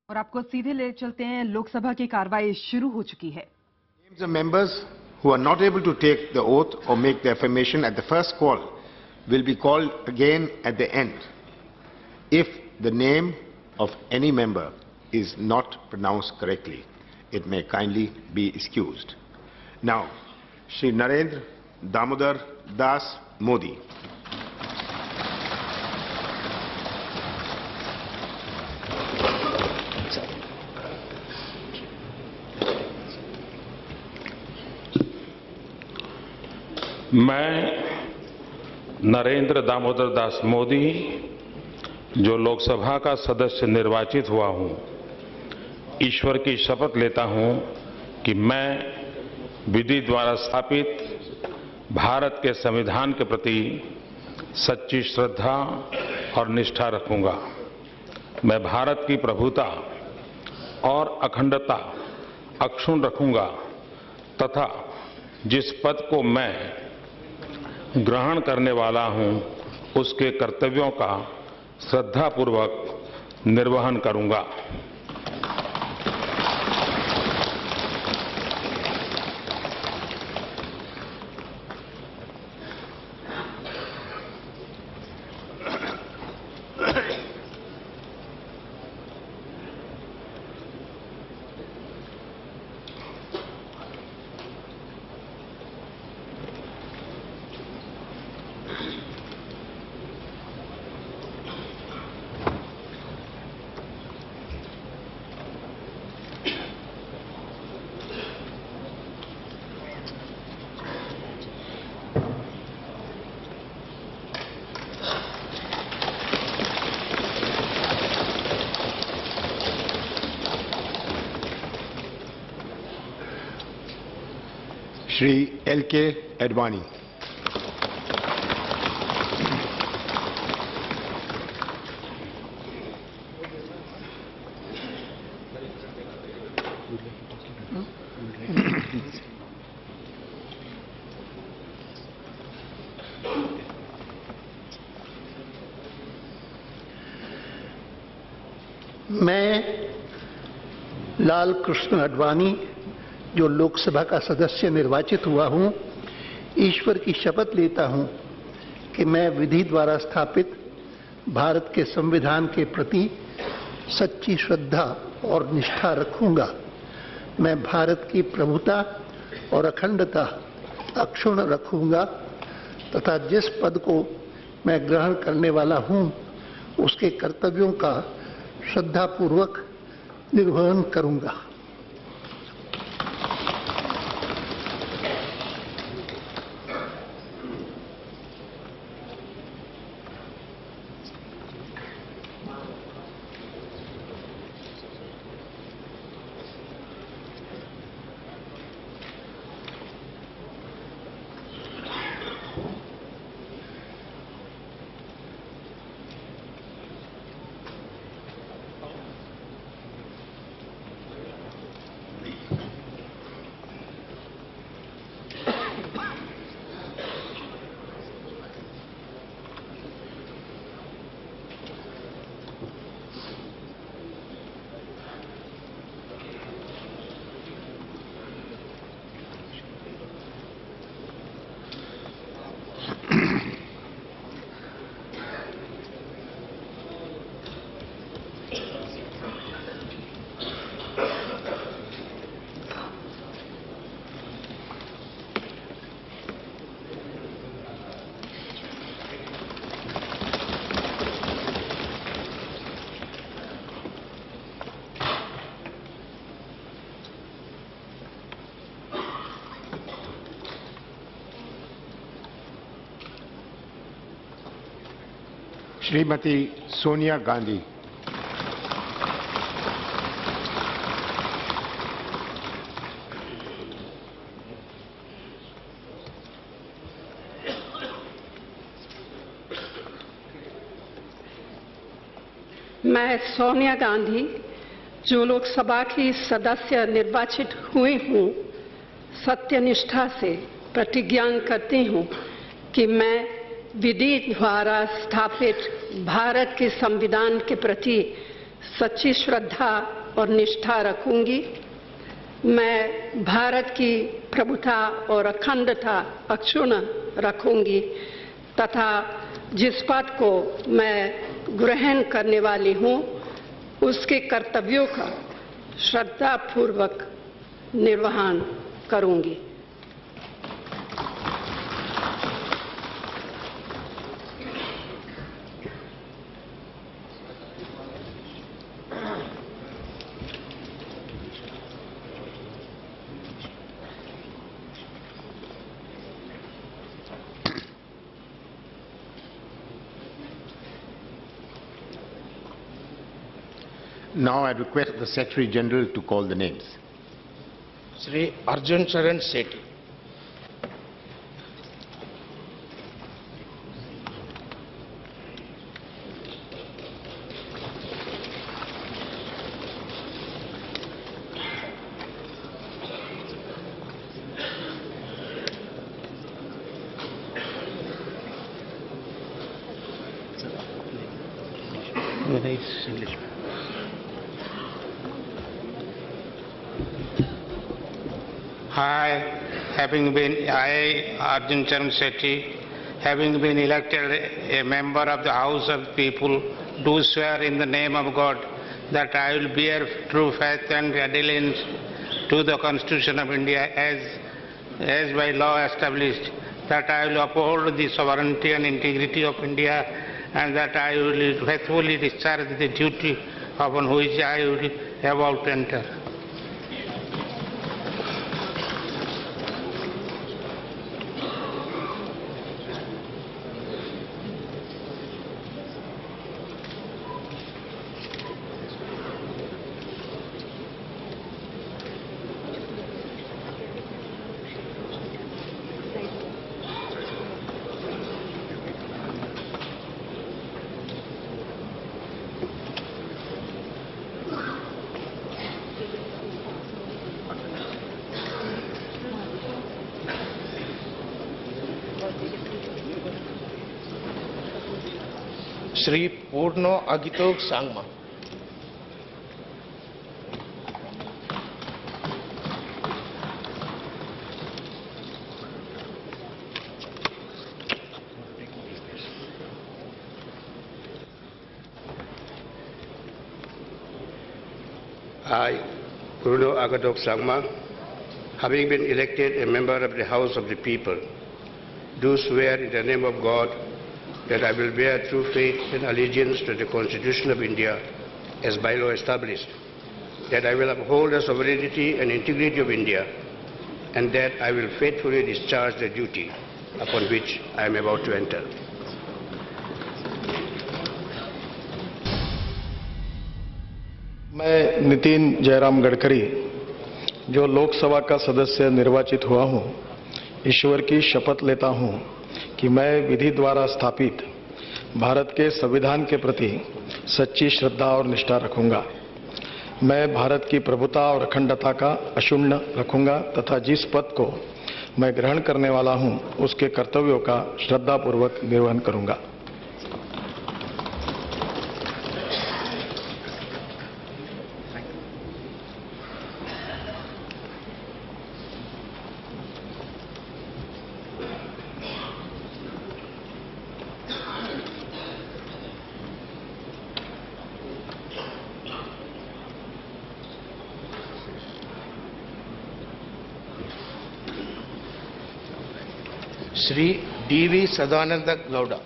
और आपको सीधे ले चलते हैं, लोकसभा की कार्रवाई शुरू हो चुकी है। Names of members who are not able to take the oath or make the affirmation at the first call will be called again at the end. If the name of any member is not pronounced correctly, it may kindly be excused. Now, Shri Narendra Damodar Das Modi. मैं नरेंद्र दामोदर दास मोदी, जो लोकसभा का सदस्य निर्वाचित हुआ हूं, ईश्वर की शपथ लेता हूं कि मैं विधि द्वारा स्थापित भारत के संविधान के प्रति सच्ची श्रद्धा और निष्ठा रखूंगा। मैं भारत की प्रभुता और अखंडता अक्षुण्ण रखूंगा तथा जिस पद को मैं ग्रहण करने वाला हूं, उसके कर्तव्यों का श्रद्धापूर्वक निर्वहन करूंगा। Shri L.K. Advani. मैं लाल कृष्ण आडवाणी, जो लोकसभा का सदस्य निर्वाचित हुआ हूं, ईश्वर की शपथ लेता हूं कि मैं विधि द्वारा स्थापित भारत के संविधान के प्रति सच्ची श्रद्धा और निष्ठा रखूंगा। मैं भारत की प्रभुता और अखंडता अक्षुण्ण रखूंगा तथा जिस पद को मैं ग्रहण करने वाला हूं, उसके कर्तव्यों का श्रद्धापूर्वक निर्वहन करूंगा। Srimati Sonia Gandhi. मैं सोनिया गांधी, जो लोकसभा की सदस्य निर्वाचित हुई हूँ, सत्यनिष्ठा से प्रतिज्ञा करती हूँ कि मैं विधि द्वारा स्थापित भारत के संविधान के प्रति सच्ची श्रद्धा और निष्ठा रखूंगी। मैं भारत की प्रभुता और अखंडता अक्षुण्ण रखूंगी तथा जिस पद को मैं ग्रहण करने वाली हूँ उसके कर्तव्यों का श्रद्धापूर्वक निर्वहन करूंगी। Now I request the Secretary General to call the names. Shri Arjun Charan Sethi. I, Arjun Charan Sethi, having been elected a member of the House of People, do swear in the name of God that I will bear true faith and allegiance to the Constitution of India as by law established, that I will uphold the sovereignty and integrity of India, and that I will faithfully discharge the duty upon which I will about to enter. Shri Purno Agitog Sangma. I, Purno Agadok Sangma, having been elected a member of the House of the People, do swear in the name of God that I will bear true faith and allegiance to the Constitution of India as by law established, that I will uphold the sovereignty and integrity of India, and that I will faithfully discharge the duty upon which I am about to enter. मैं नितिन जयराम गडकरी जो लोकसभा का सदस्य निर्वाचित हुआ हूं, ईश्वर की शपथ लेता हूं कि मैं विधि द्वारा स्थापित भारत के संविधान के प्रति सच्ची श्रद्धा और निष्ठा रखूंगा। मैं भारत की प्रभुता और अखंडता का अक्षुण्ण रखूंगा तथा जिस पद को मैं ग्रहण करने वाला हूं उसके कर्तव्यों का श्रद्धापूर्वक निर्वहन करूंगा। Shri D.V. Sadananda Gowda.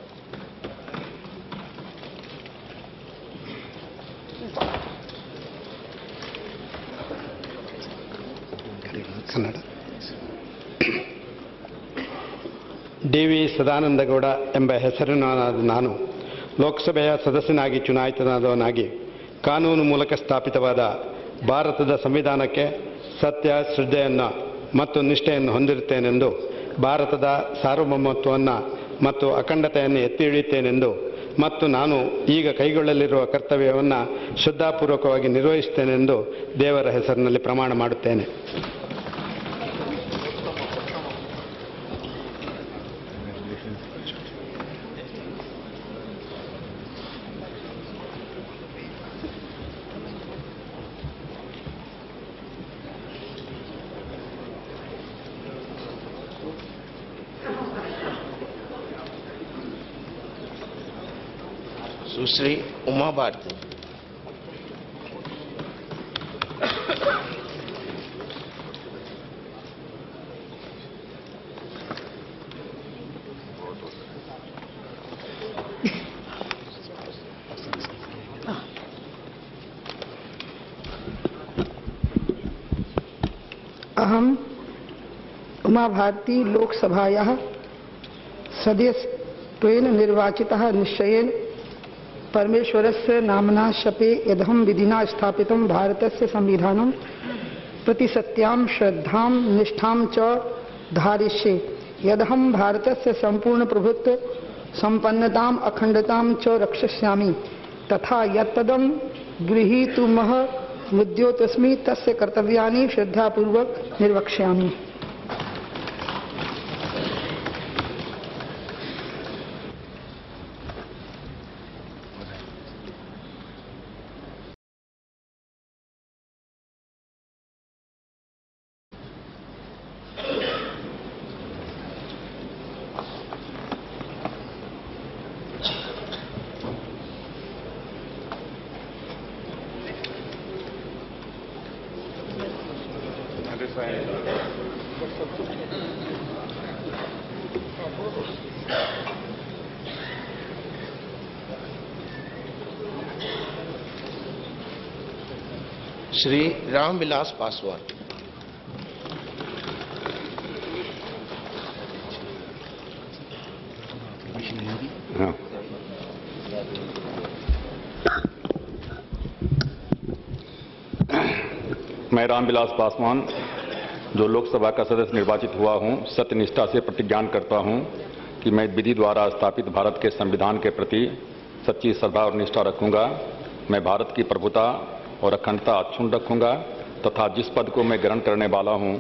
DV. Sadananda Gowda ಎಂಬ ಹೆಸರಿನವನಾದ ನಾನು ಲೋಕಸಭೆಯ ಸದಸ್ಯನಾಗಿ ಚುನಾಯಿತನಾದವನಾಗಿ ಕಾನೂನು ಮೂಲಕ ಸ್ಥಾಪಿತವಾದ ಭಾರತದ ಸಂವಿಧಾನಕ್ಕೆ ಸತ್ಯ, ಶ್ರದ್ಧೆಯನ್ನು ಮತ್ತು ನಿಷ್ಠೆಯನ್ನು ಹೊಂದಿರುತ್ತೇನೆಂದು, ಭಾರತದ ಸಾರ್ವಭೌಮತ್ವವನ್ನು ಮತ್ತು ಅಖಂಡತೆಯನ್ನು ಎತ್ತಿ ಹಿಡಿಯುತ್ತೇನೆಂದು ಮತ್ತು ನಾನು ಈಗ ಕೈಗೊಳ್ಳಲಿರುವ ಕರ್ತವ್ಯವನ್ನು ಶ್ರದ್ಧಾಪೂರ್ವಕವಾಗಿ ನಿರ್ವಹಿಸುತ್ತೇನೆಂದು ದೇವರ ಹೆಸರಿನಲ್ಲಿ ಪ್ರಮಾಣ ಮಾಡುತ್ತೇನೆ. सुश्री उमा भारती। अहम उमा भारती लोकसभायाः सदस्यत्वेन निर्वाचितः निश्चयेन परमेश्वरस्य नाम्ना शपे यदहं विधिना स्थापितं भारतस्य संविधानं प्रति सत्यां श्रद्धां निष्ठां च धारयिष्ये। यदहं भारतस्य संपूर्ण प्रभुत्व संपन्नताम् अखंडतां च रक्षयिष्यामि तथा यत्तदं गृहीतुमह मुद्योतस्मि तस्य कर्तव्यानि श्रद्धापूर्वक निर्वक्ष्यामि। श्री रामविलास पासवान। हाँ। मैं रामविलास पासवान जो लोकसभा का सदस्य निर्वाचित हुआ हूं, सत्यनिष्ठा से प्रतिज्ञान करता हूं कि मैं विधि द्वारा स्थापित भारत के संविधान के प्रति सच्ची श्रद्धा और निष्ठा रखूंगा। मैं भारत की प्रभुता और अखंडता अक्षुण्ण रखूंगा तथा जिस पद को मैं ग्रहण करने वाला हूं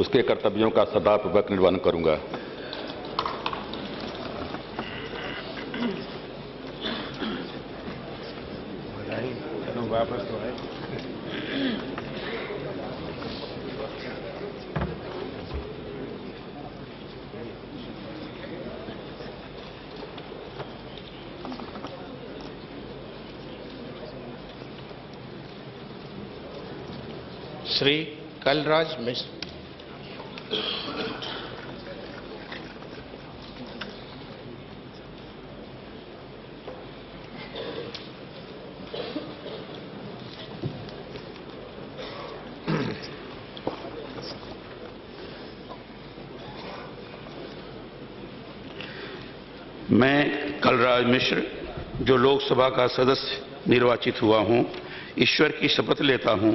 उसके कर्तव्यों का श्रद्धापूर्वक निर्वहन करूंगा। श्री कलराज मिश्र। मैं कलराज मिश्र जो लोकसभा का सदस्य निर्वाचित हुआ हूं, ईश्वर की शपथ लेता हूं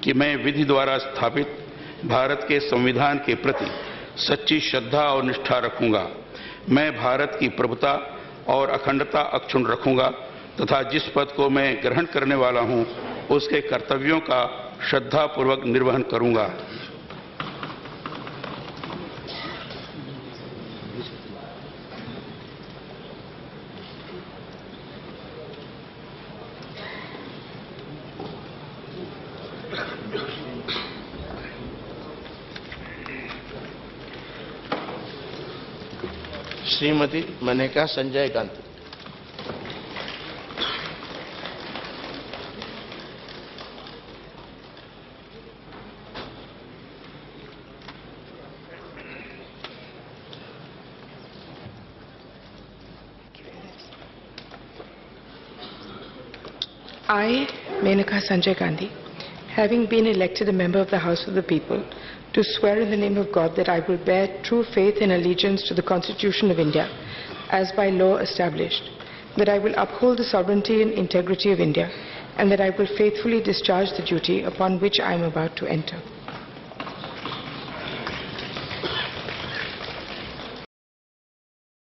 कि मैं विधि द्वारा स्थापित भारत के संविधान के प्रति सच्ची श्रद्धा और निष्ठा रखूंगा। मैं भारत की प्रभुता और अखंडता अक्षुण्ण रखूंगा तथा जिस पद को मैं ग्रहण करने वाला हूं उसके कर्तव्यों का श्रद्धापूर्वक निर्वहन करूंगा। Shrimati Maneka Sanjay Gandhi. I, Menaka Sanjay Gandhi, having been elected a member of the House of the People, to swear in the name of God that I will bear true faith and allegiance to the Constitution of India, as by law established, that I will uphold the sovereignty and integrity of India, and that I will faithfully discharge the duty upon which I am about to enter.